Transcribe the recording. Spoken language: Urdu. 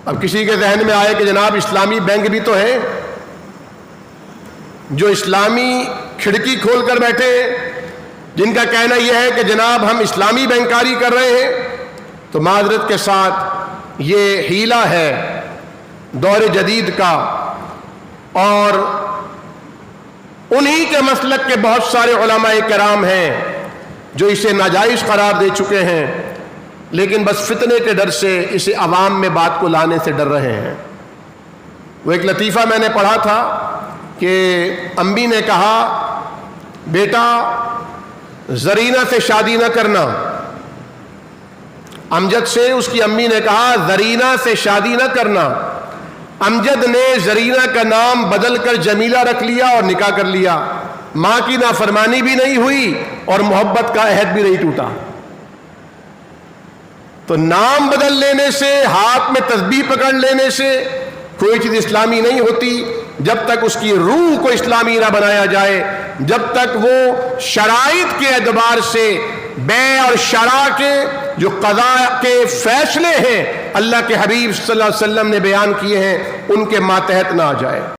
اب کسی کے ذہن میں آئے کہ جناب اسلامی بینک بھی تو ہے جو اسلامی کھڑکی کھول کر بیٹھے ہیں، جن کا کہنا یہ ہے کہ جناب ہم اسلامی بینکاری کر رہے ہیں، تو معذرت کے ساتھ یہ حیلہ ہے دور جدید کا، اور انہی کے مسلک کے بہت سارے علماء کرام ہیں جو اسے ناجائز قرار دے چکے ہیں، لیکن بس فتنے کے ڈر سے اسے عوام میں بات کو لانے سے ڈر رہے ہیں۔ وہ ایک لطیفہ میں نے پڑھا تھا کہ امی نے کہا بیٹا زرینہ سے شادی نہ کرنا، امجد سے اس کی امی نے کہا زرینہ سے شادی نہ کرنا، امجد نے زرینہ کا نام بدل کر جمیلہ رکھ لیا اور نکاح کر لیا، ماں کی نافرمانی بھی نہیں ہوئی اور محبت کا عہد بھی نہیں ٹوٹا۔ تو نام بدل لینے سے، ہاتھ میں تسبیح پکڑ لینے سے کوئی چیز اسلامی نہیں ہوتی جب تک اس کی روح کو اسلامی نہ بنایا جائے، جب تک وہ شرائط کے اعتبار سے بے اور شرع کے جو قضاء کے فیصلے ہیں اللہ کے حبیب صلی اللہ علیہ وسلم نے بیان کیے ہیں ان کے ماتحت نہ آ جائے۔